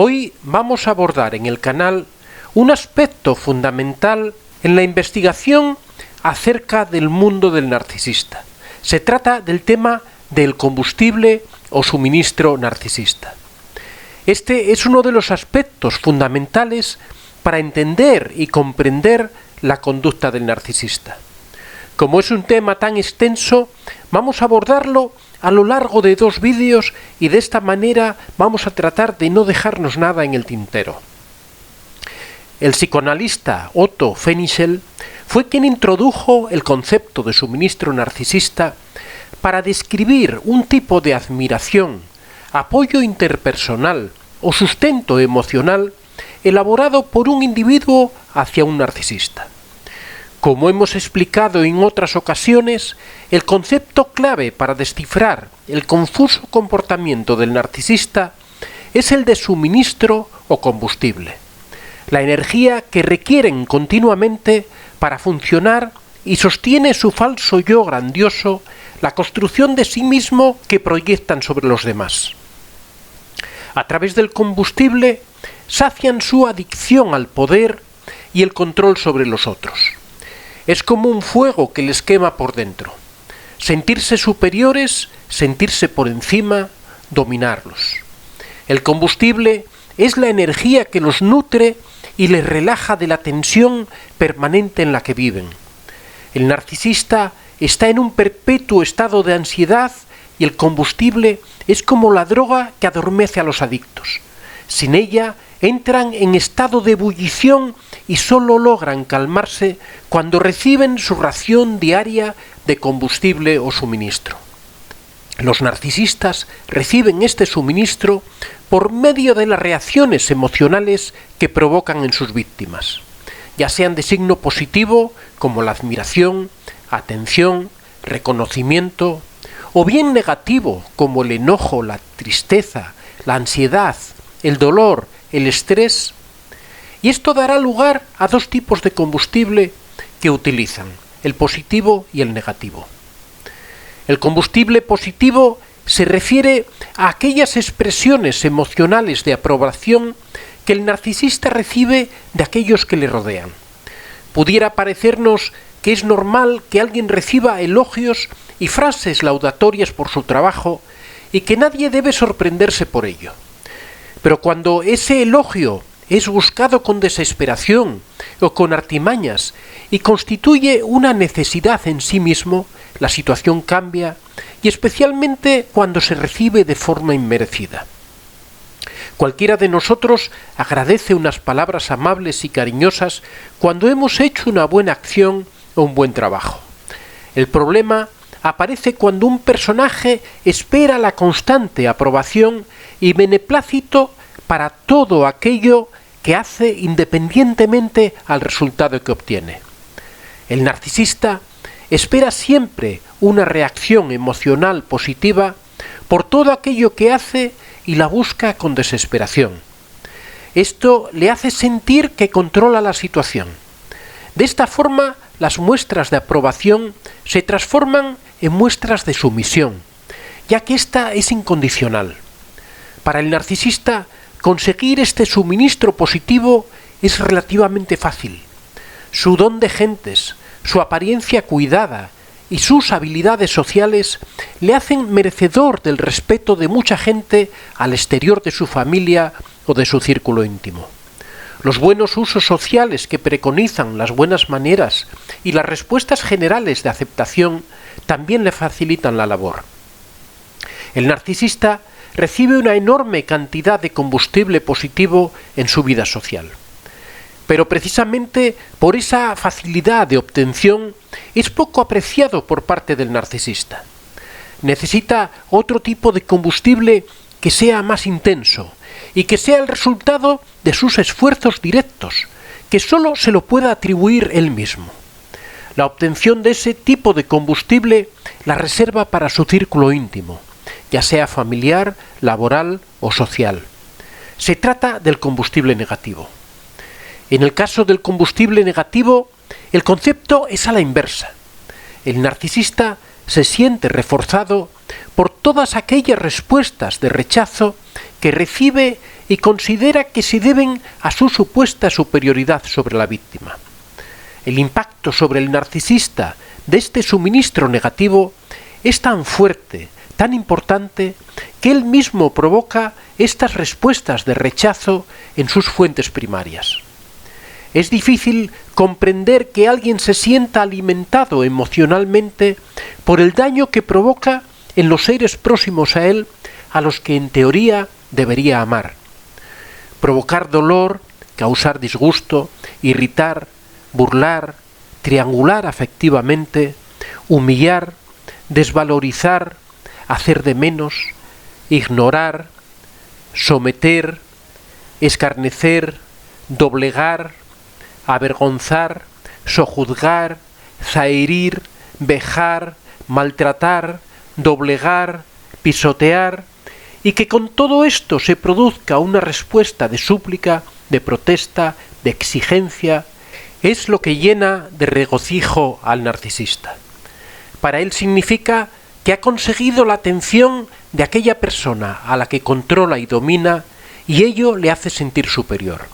Hoy vamos a abordar en el canal un aspecto fundamental en la investigación acerca del mundo del narcisista. Se trata del tema del combustible o suministro narcisista. Este es uno de los aspectos fundamentales para entender y comprender la conducta del narcisista. Como es un tema tan extenso, vamos a abordarlo a lo largo de 2 vídeos y de esta manera vamos a tratar de no dejarnos nada en el tintero. El psicoanalista Otto Fenichel fue quien introdujo el concepto de suministro narcisista para describir un tipo de admiración, apoyo interpersonal o sustento emocional elaborado por un individuo hacia un narcisista. Como hemos explicado en otras ocasiones, el concepto clave para descifrar el confuso comportamiento del narcisista es el de suministro o combustible, la energía que requieren continuamente para funcionar y sostiene su falso yo grandioso, la construcción de sí mismo que proyectan sobre los demás. A través del combustible sacian su adicción al poder y el control sobre los otros. Es como un fuego que les quema por dentro. Sentirse superiores, sentirse por encima, dominarlos. El combustible es la energía que los nutre y les relaja de la tensión permanente en la que viven. El narcisista está en un perpetuo estado de ansiedad y el combustible es como la droga que adormece a los adictos. Sin ella entran en estado de ebullición y solo logran calmarse cuando reciben su ración diaria de combustible o suministro. Los narcisistas reciben este suministro por medio de las reacciones emocionales que provocan en sus víctimas, ya sean de signo positivo como la admiración, atención, reconocimiento, o bien negativo como el enojo, la tristeza, la ansiedad, el dolor, el estrés, y esto dará lugar a 2 tipos de combustible que utilizan, el positivo y el negativo. El combustible positivo se refiere a aquellas expresiones emocionales de aprobación que el narcisista recibe de aquellos que le rodean. Pudiera parecernos que es normal que alguien reciba elogios y frases laudatorias por su trabajo y que nadie debe sorprenderse por ello. Pero cuando ese elogio es buscado con desesperación o con artimañas y constituye una necesidad en sí mismo, la situación cambia, y especialmente cuando se recibe de forma inmerecida. Cualquiera de nosotros agradece unas palabras amables y cariñosas cuando hemos hecho una buena acción o un buen trabajo. El problema aparece cuando un personaje espera la constante aprobación y beneplácito para todo aquello que hace independientemente al resultado que obtiene. El narcisista espera siempre una reacción emocional positiva por todo aquello que hace y la busca con desesperación. Esto le hace sentir que controla la situación. De esta forma, las muestras de aprobación se transforman en muestras de sumisión, ya que ésta es incondicional. Para el narcisista, conseguir este suministro positivo es relativamente fácil. Su don de gentes, su apariencia cuidada y sus habilidades sociales le hacen merecedor del respeto de mucha gente al exterior de su familia o de su círculo íntimo. Los buenos usos sociales que preconizan las buenas maneras y las respuestas generales de aceptación también le facilitan la labor. El narcisista recibe una enorme cantidad de combustible positivo en su vida social. Pero precisamente por esa facilidad de obtención es poco apreciado por parte del narcisista. Necesita otro tipo de combustible que sea más intenso y que sea el resultado de sus esfuerzos directos, que sólo se lo pueda atribuir él mismo. La obtención de ese tipo de combustible la reserva para su círculo íntimo, ya sea familiar, laboral o social. Se trata del combustible negativo. En el caso del combustible negativo, el concepto es a la inversa. El narcisista se siente reforzado por todas aquellas respuestas de rechazo que recibe y considera que se deben a su supuesta superioridad sobre la víctima. El impacto sobre el narcisista de este suministro negativo es tan fuerte, tan importante, que él mismo provoca estas respuestas de rechazo en sus fuentes primarias. Es difícil comprender que alguien se sienta alimentado emocionalmente por el daño que provoca en los seres próximos a él, a los que en teoría debería amar. Provocar dolor, causar disgusto, irritar, burlar, triangular afectivamente, humillar, desvalorizar, hacer de menos, ignorar, someter, escarnecer, doblegar, avergonzar, sojuzgar, zaherir, vejar, maltratar, doblegar, pisotear, y que con todo esto se produzca una respuesta de súplica, de protesta, de exigencia, es lo que llena de regocijo al narcisista. Para él significa que ha conseguido la atención de aquella persona a la que controla y domina, y ello le hace sentir superior.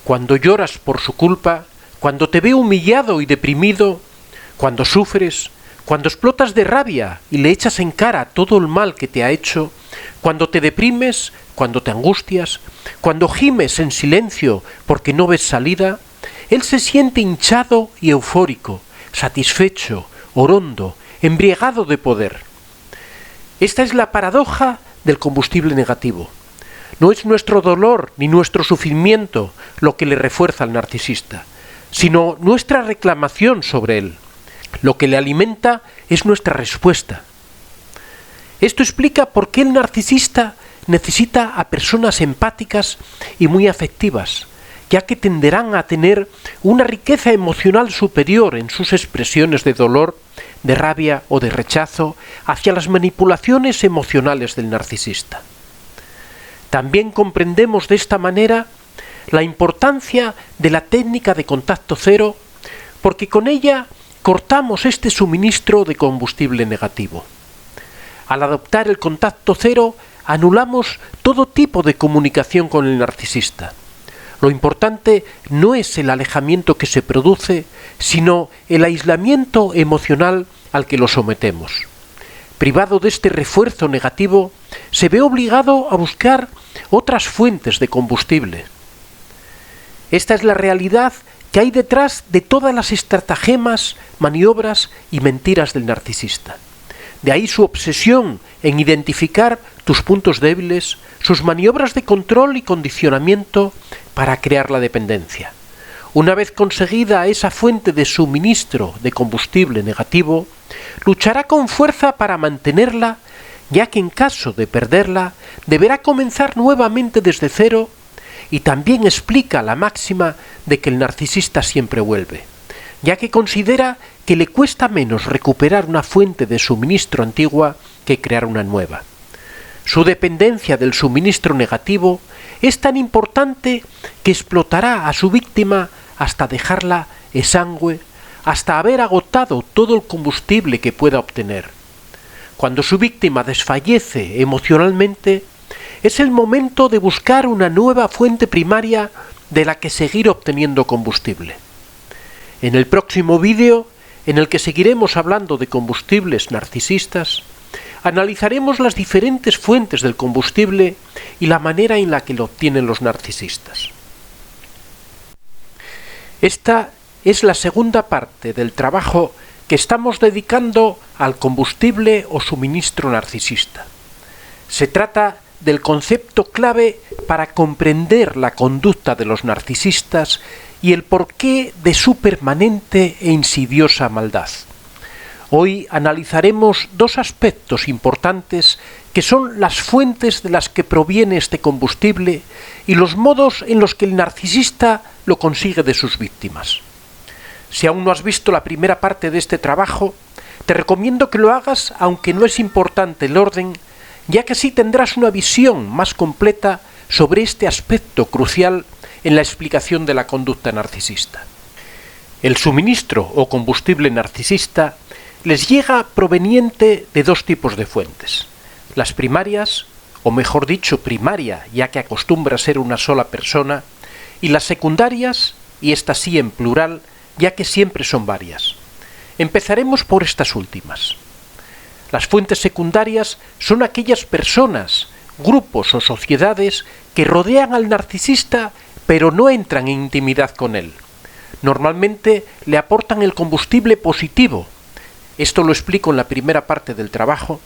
Cuando lloras por su culpa, cuando te ve humillado y deprimido, cuando sufres, cuando explotas de rabia y le echas en cara todo el mal que te ha hecho, cuando te deprimes, cuando te angustias, cuando gimes en silencio porque no ves salida, él se siente hinchado y eufórico, satisfecho, orondo, embriagado de poder. Esta es la paradoja del combustible negativo. No es nuestro dolor ni nuestro sufrimiento lo que le refuerza al narcisista, sino nuestra reclamación sobre él. Lo que le alimenta es nuestra respuesta. Esto explica por qué el narcisista necesita a personas empáticas y muy afectivas, ya que tenderán a tener una riqueza emocional superior en sus expresiones de dolor, de rabia o de rechazo hacia las manipulaciones emocionales del narcisista. También comprendemos de esta manera la importancia de la técnica de contacto cero, porque con ella cortamos este suministro de combustible negativo. Al adoptar el contacto cero, anulamos todo tipo de comunicación con el narcisista. Lo importante no es el alejamiento que se produce, sino el aislamiento emocional al que lo sometemos. Privado de este refuerzo negativo, se ve obligado a buscar otras fuentes de combustible. Esta es la realidad que hay detrás de todas las estratagemas, maniobras y mentiras del narcisista. De ahí su obsesión en identificar tus puntos débiles, sus maniobras de control y condicionamiento para crear la dependencia. Una vez conseguida esa fuente de suministro de combustible negativo, luchará con fuerza para mantenerla, ya que en caso de perderla, deberá comenzar nuevamente desde cero, y también explica la máxima de que el narcisista siempre vuelve, ya que considera que le cuesta menos recuperar una fuente de suministro antigua que crear una nueva. Su dependencia del suministro negativo es tan importante que explotará a su víctima hasta dejarla exangüe, hasta haber agotado todo el combustible que pueda obtener. Cuando su víctima desfallece emocionalmente, es el momento de buscar una nueva fuente primaria de la que seguir obteniendo combustible. En el próximo vídeo, en el que seguiremos hablando de combustibles narcisistas, analizaremos las diferentes fuentes del combustible y la manera en la que lo obtienen los narcisistas. Esta es la segunda parte del trabajo que estamos dedicando al combustible o suministro narcisista. Se trata del concepto clave para comprender la conducta de los narcisistas y el porqué de su permanente e insidiosa maldad. Hoy analizaremos dos aspectos importantes que son las fuentes de las que proviene este combustible y los modos en los que el narcisista lo consigue de sus víctimas. Si aún no has visto la primera parte de este trabajo, te recomiendo que lo hagas, aunque no es importante el orden, ya que así tendrás una visión más completa sobre este aspecto crucial en la explicación de la conducta narcisista. El suministro o combustible narcisista les llega proveniente de dos tipos de fuentes: las primarias o mejor dicho, primaria, ya que acostumbra a ser una sola persona, y las secundarias, y estas sí en plural, ya que siempre son varias. Empezaremos por estas últimas. Las fuentes secundarias son aquellas personas, grupos o sociedades que rodean al narcisista pero no entran en intimidad con él. Normalmente le aportan el combustible positivo. Esto lo explico en la primera parte del trabajo.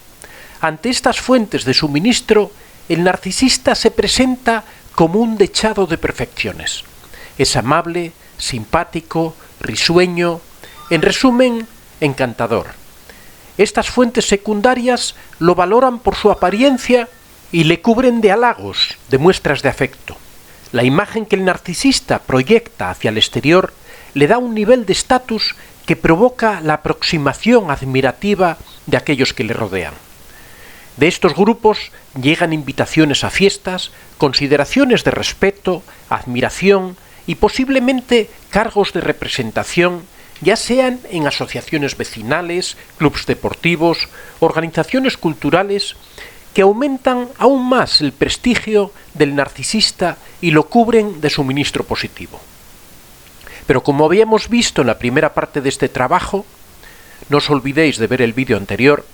Ante estas fuentes de suministro, el narcisista se presenta como un dechado de perfecciones. Es amable, simpático, risueño, en resumen, encantador. Estas fuentes secundarias lo valoran por su apariencia y le cubren de halagos, de muestras de afecto. La imagen que el narcisista proyecta hacia el exterior le da un nivel de estatus que provoca la aproximación admirativa de aquellos que le rodean. De estos grupos llegan invitaciones a fiestas, consideraciones de respeto, admiración y posiblemente cargos de representación, ya sean en asociaciones vecinales, clubes deportivos, organizaciones culturales, que aumentan aún más el prestigio del narcisista y lo cubren de suministro positivo. Pero como habíamos visto en la primera parte de este trabajo, no os olvidéis de ver el vídeo anterior,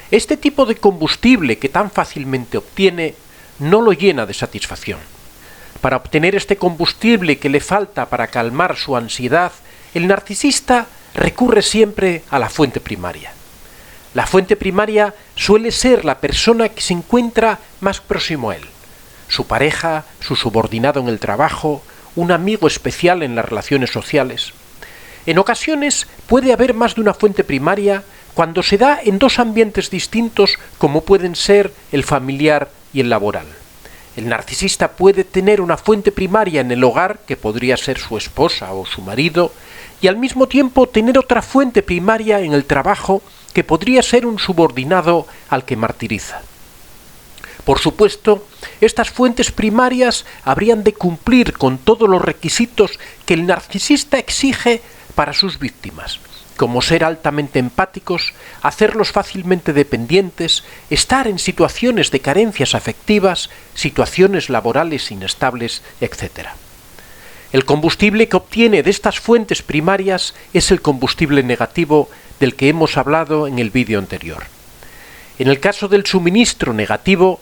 este tipo de combustible que tan fácilmente obtiene no lo llena de satisfacción. Para obtener este combustible que le falta para calmar su ansiedad, el narcisista recurre siempre a la fuente primaria. La fuente primaria suele ser la persona que se encuentra más próximo a él. Su pareja, su subordinado en el trabajo, un amigo especial en las relaciones sociales. En ocasiones puede haber más de una fuente primaria cuando se da en dos ambientes distintos como pueden ser el familiar y el laboral. El narcisista puede tener una fuente primaria en el hogar, que podría ser su esposa o su marido, y al mismo tiempo tener otra fuente primaria en el trabajo, que podría ser un subordinado al que martiriza. Por supuesto, estas fuentes primarias habrían de cumplir con todos los requisitos que el narcisista exige para sus víctimas, como ser altamente empáticos, hacerlos fácilmente dependientes, estar en situaciones de carencias afectivas, situaciones laborales inestables, etc. El combustible que obtiene de estas fuentes primarias es el combustible negativo del que hemos hablado en el vídeo anterior. En el caso del suministro negativo,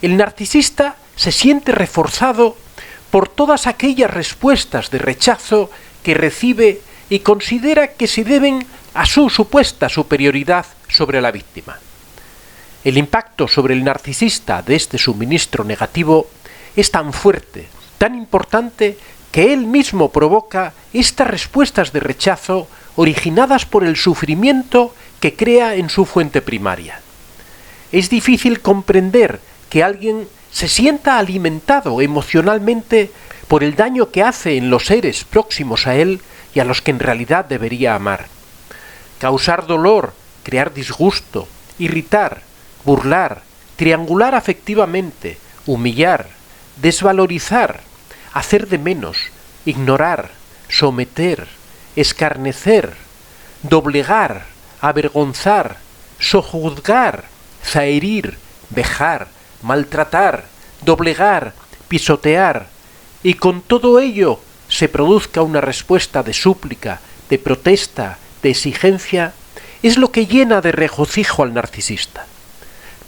el narcisista se siente reforzado por todas aquellas respuestas de rechazo que recibe y considera que se deben a su supuesta superioridad sobre la víctima. El impacto sobre el narcisista de este suministro negativo es tan fuerte, tan importante, que él mismo provoca estas respuestas de rechazo originadas por el sufrimiento que crea en su fuente primaria. Es difícil comprender que alguien se sienta alimentado emocionalmente por el daño que hace en los seres próximos a él y a los que en realidad debería amar. Causar dolor, crear disgusto, irritar, burlar, triangular afectivamente, humillar, desvalorizar, hacer de menos, ignorar, someter, escarnecer, doblegar, avergonzar, sojuzgar, zaherir, vejar, maltratar, doblegar, pisotear, y con todo ello se produzca una respuesta de súplica, de protesta, de exigencia, es lo que llena de regocijo al narcisista.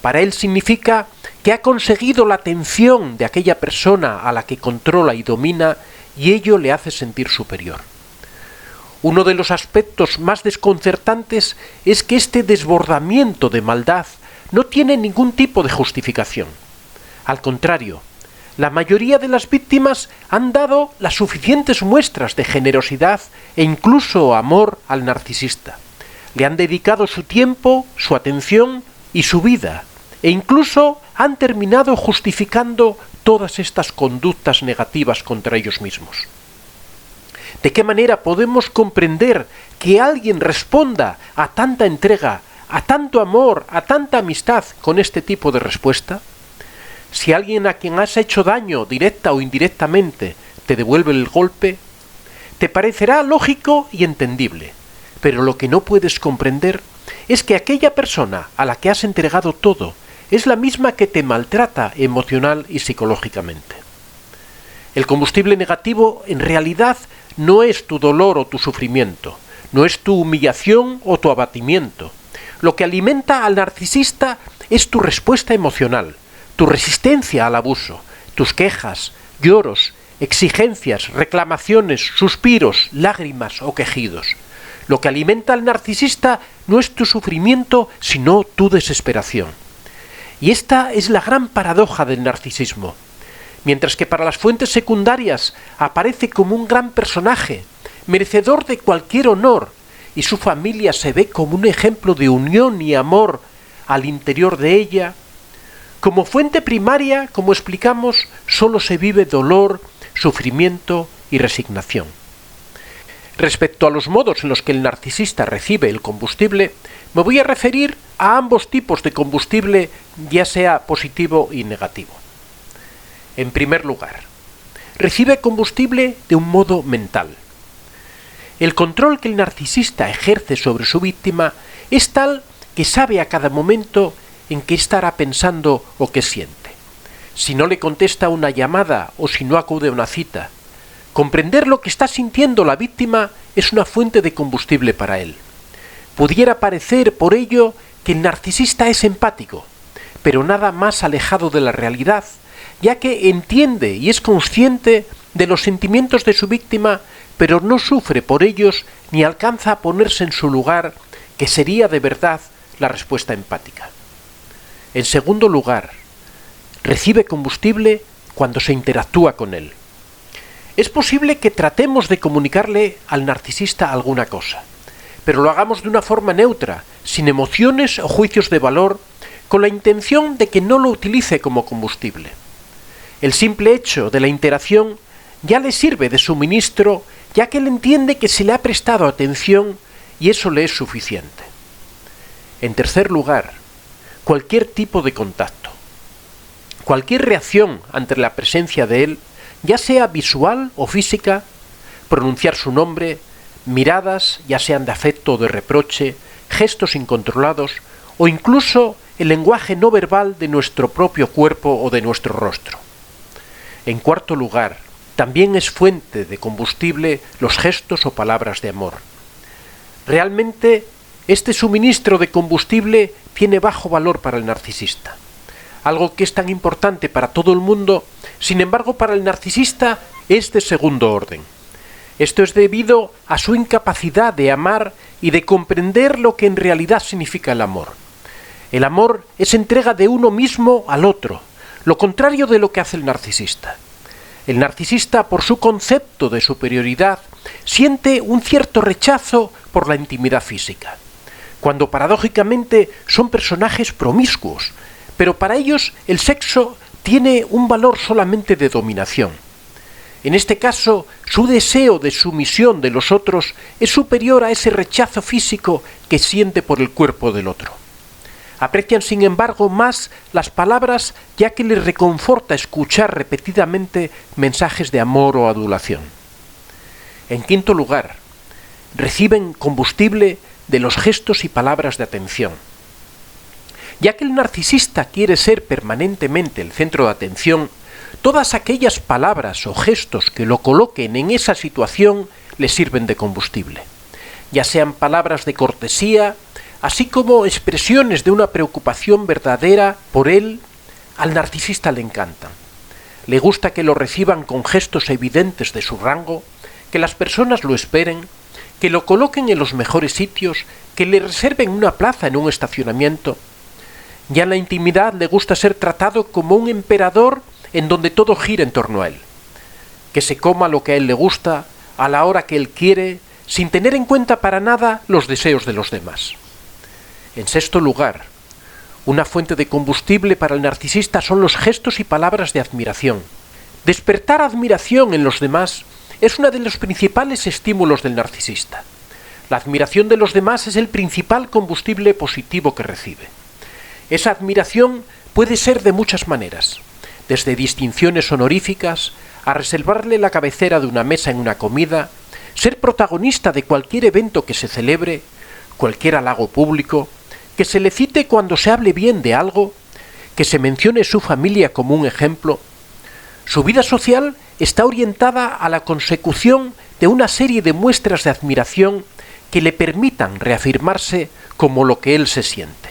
Para él significa que ha conseguido la atención de aquella persona a la que controla y domina, y ello le hace sentir superior. Uno de los aspectos más desconcertantes es que este desbordamiento de maldad no tiene ningún tipo de justificación. Al contrario, la mayoría de las víctimas han dado las suficientes muestras de generosidad e incluso amor al narcisista. Le han dedicado su tiempo, su atención y su vida, e incluso han terminado justificando todas estas conductas negativas contra ellos mismos. ¿De qué manera podemos comprender que alguien responda a tanta entrega, a tanto amor, a tanta amistad con este tipo de respuesta? Si alguien a quien has hecho daño directa o indirectamente te devuelve el golpe, te parecerá lógico y entendible, pero lo que no puedes comprender es que aquella persona a la que has entregado todo es la misma que te maltrata emocional y psicológicamente. El combustible negativo en realidad no es tu dolor o tu sufrimiento, no es tu humillación o tu abatimiento. Lo que alimenta al narcisista es tu respuesta emocional, tu resistencia al abuso, tus quejas, lloros, exigencias, reclamaciones, suspiros, lágrimas o quejidos. Lo que alimenta al narcisista no es tu sufrimiento, sino tu desesperación. Y esta es la gran paradoja del narcisismo. Mientras que para las fuentes secundarias aparece como un gran personaje, merecedor de cualquier honor, y su familia se ve como un ejemplo de unión y amor al interior de ella, como fuente primaria, como explicamos, solo se vive dolor, sufrimiento y resignación. Respecto a los modos en los que el narcisista recibe el combustible, me voy a referir a ambos tipos de combustible, ya sea positivo y negativo. En primer lugar, recibe combustible de un modo mental. El control que el narcisista ejerce sobre su víctima es tal que sabe a cada momento en qué estará pensando o qué siente. Si no le contesta una llamada o si no acude a una cita, comprender lo que está sintiendo la víctima es una fuente de combustible para él. Pudiera parecer, por ello, que el narcisista es empático, pero nada más alejado de la realidad, ya que entiende y es consciente de los sentimientos de su víctima, pero no sufre por ellos ni alcanza a ponerse en su lugar, que sería de verdad la respuesta empática. En segundo lugar, recibe combustible cuando se interactúa con él. Es posible que tratemos de comunicarle al narcisista alguna cosa, pero lo hagamos de una forma neutra, sin emociones o juicios de valor, con la intención de que no lo utilice como combustible. El simple hecho de la interacción ya le sirve de suministro, ya que él entiende que se le ha prestado atención y eso le es suficiente. En tercer lugar, cualquier tipo de contacto. Cualquier reacción ante la presencia de él, ya sea visual o física, pronunciar su nombre, miradas, ya sean de afecto o de reproche, gestos incontrolados o incluso el lenguaje no verbal de nuestro propio cuerpo o de nuestro rostro. En cuarto lugar, también es fuente de combustible los gestos o palabras de amor. Realmente, este suministro de combustible tiene bajo valor para el narcisista. Algo que es tan importante para todo el mundo, sin embargo para el narcisista es de segundo orden. Esto es debido a su incapacidad de amar y de comprender lo que en realidad significa el amor. El amor es entrega de uno mismo al otro, lo contrario de lo que hace el narcisista. El narcisista, por su concepto de superioridad, siente un cierto rechazo por la intimidad física, cuando paradójicamente son personajes promiscuos, pero para ellos el sexo tiene un valor solamente de dominación. En este caso, su deseo de sumisión de los otros es superior a ese rechazo físico que siente por el cuerpo del otro. Aprecian, sin embargo, más las palabras, ya que les reconforta escuchar repetidamente mensajes de amor o adulación. En quinto lugar, reciben combustible de los gestos y palabras de atención. Ya que el narcisista quiere ser permanentemente el centro de atención, todas aquellas palabras o gestos que lo coloquen en esa situación le sirven de combustible. Ya sean palabras de cortesía, así como expresiones de una preocupación verdadera por él, al narcisista le encantan. Le gusta que lo reciban con gestos evidentes de su rango, que las personas lo esperen, que lo coloquen en los mejores sitios, que le reserven una plaza en un estacionamiento. Ya en la intimidad le gusta ser tratado como un emperador en donde todo gira en torno a él. Que se coma lo que a él le gusta, a la hora que él quiere, sin tener en cuenta para nada los deseos de los demás. En sexto lugar, una fuente de combustible para el narcisista son los gestos y palabras de admiración. Despertar admiración en los demás es uno de los principales estímulos del narcisista. La admiración de los demás es el principal combustible positivo que recibe. Esa admiración puede ser de muchas maneras, desde distinciones honoríficas a reservarle la cabecera de una mesa en una comida, ser protagonista de cualquier evento que se celebre, cualquier halago público, que se le cite cuando se hable bien de algo, que se mencione su familia como un ejemplo, su vida social está orientada a la consecución de una serie de muestras de admiración que le permitan reafirmarse como lo que él se siente.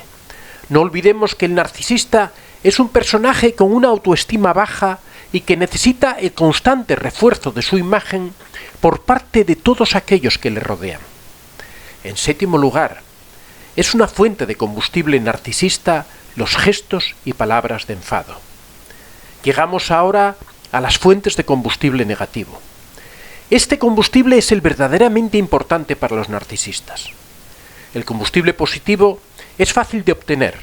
No olvidemos que el narcisista es un personaje con una autoestima baja y que necesita el constante refuerzo de su imagen por parte de todos aquellos que le rodean. En séptimo lugar, es una fuente de combustible narcisista los gestos y palabras de enfado. Llegamos ahora a las fuentes de combustible negativo. Este combustible es el verdaderamente importante para los narcisistas. El combustible positivo es fácil de obtener,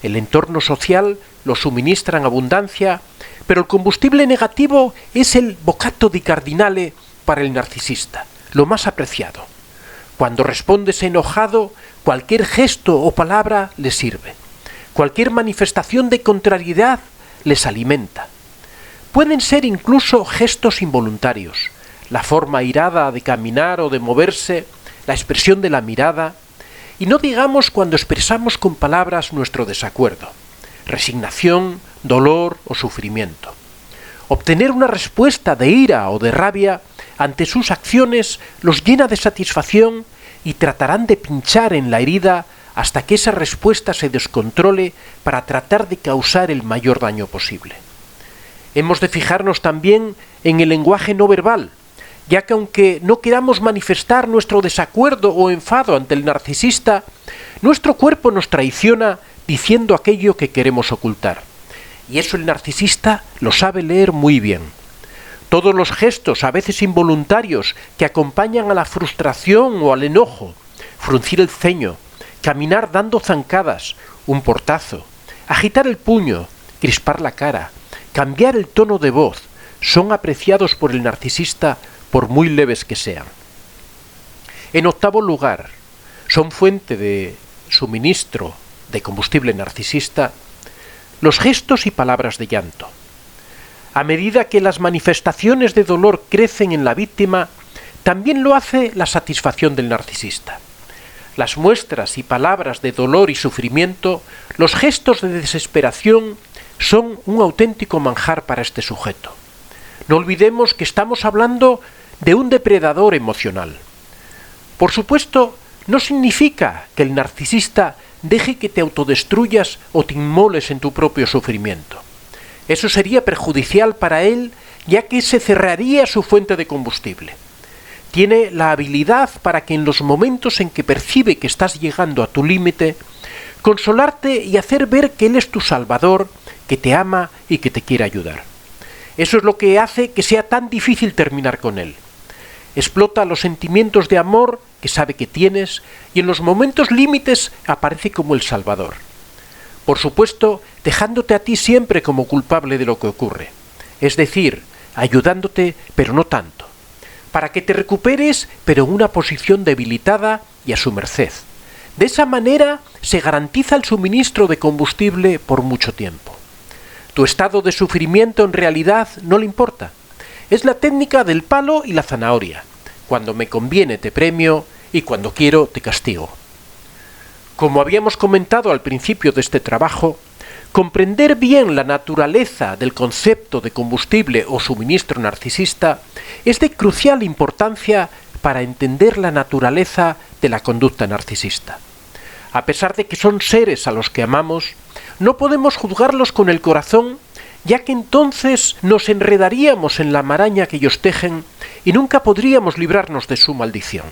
el entorno social lo suministra en abundancia, pero el combustible negativo es el boccatto di cardinale para el narcisista, lo más apreciado. Cuando respondes enojado, cualquier gesto o palabra les sirve. Cualquier manifestación de contrariedad les alimenta. Pueden ser incluso gestos involuntarios, la forma airada de caminar o de moverse, la expresión de la mirada, y no digamos cuando expresamos con palabras nuestro desacuerdo, resignación, dolor o sufrimiento. Obtener una respuesta de ira o de rabia ante sus acciones los llena de satisfacción y tratarán de pinchar en la herida hasta que esa respuesta se descontrole para tratar de causar el mayor daño posible. Hemos de fijarnos también en el lenguaje no verbal, ya que aunque no queramos manifestar nuestro desacuerdo o enfado ante el narcisista, nuestro cuerpo nos traiciona diciendo aquello que queremos ocultar. Y eso el narcisista lo sabe leer muy bien. Todos los gestos, a veces involuntarios, que acompañan a la frustración o al enojo, fruncir el ceño, caminar dando zancadas, un portazo, agitar el puño, crispar la cara, cambiar el tono de voz, son apreciados por el narcisista por muy leves que sean. En octavo lugar, son fuente de suministro de combustible narcisista los gestos y palabras de llanto. A medida que las manifestaciones de dolor crecen en la víctima, también lo hace la satisfacción del narcisista. Las muestras y palabras de dolor y sufrimiento, los gestos de desesperación, son un auténtico manjar para este sujeto. No olvidemos que estamos hablando de un depredador emocional. Por supuesto, no significa que el narcisista deje que te autodestruyas o te inmoles en tu propio sufrimiento. Eso sería perjudicial para él, ya que se cerraría su fuente de combustible. Tiene la habilidad para que en los momentos en que percibe que estás llegando a tu límite, consolarte y hacer ver que él es tu salvador, que te ama y que te quiere ayudar. Eso es lo que hace que sea tan difícil terminar con él. Explota los sentimientos de amor que sabe que tienes y en los momentos límites aparece como el salvador. Por supuesto, dejándote a ti siempre como culpable de lo que ocurre. Es decir, ayudándote, pero no tanto. Para que te recuperes, pero en una posición debilitada y a su merced. De esa manera se garantiza el suministro de combustible por mucho tiempo. Tu estado de sufrimiento en realidad no le importa. Es la técnica del palo y la zanahoria. Cuando me conviene te premio y cuando quiero te castigo. Como habíamos comentado al principio de este trabajo, comprender bien la naturaleza del concepto de combustible o suministro narcisista es de crucial importancia para entender la naturaleza de la conducta narcisista. A pesar de que son seres a los que amamos, no podemos juzgarlos con el corazón, ya que entonces nos enredaríamos en la maraña que ellos tejen y nunca podríamos librarnos de su maldición.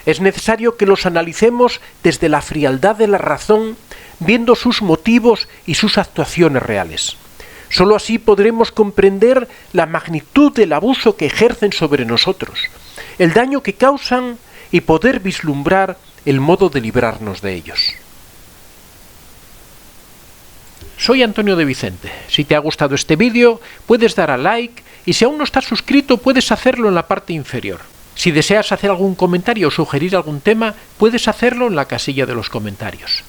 Es necesario que los analicemos desde la frialdad de la razón, viendo sus motivos y sus actuaciones reales. Solo así podremos comprender la magnitud del abuso que ejercen sobre nosotros, el daño que causan y poder vislumbrar el modo de librarnos de ellos. Soy Antonio de Vicente. Si te ha gustado este vídeo, puedes dar a like y si aún no estás suscrito, puedes hacerlo en la parte inferior. Si deseas hacer algún comentario o sugerir algún tema, puedes hacerlo en la casilla de los comentarios.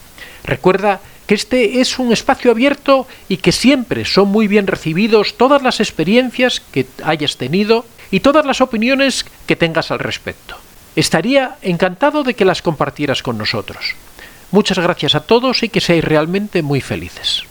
Recuerda que este es un espacio abierto y que siempre son muy bien recibidos todas las experiencias que hayas tenido y todas las opiniones que tengas al respecto. Estaría encantado de que las compartieras con nosotros. Muchas gracias a todos y que seáis realmente muy felices.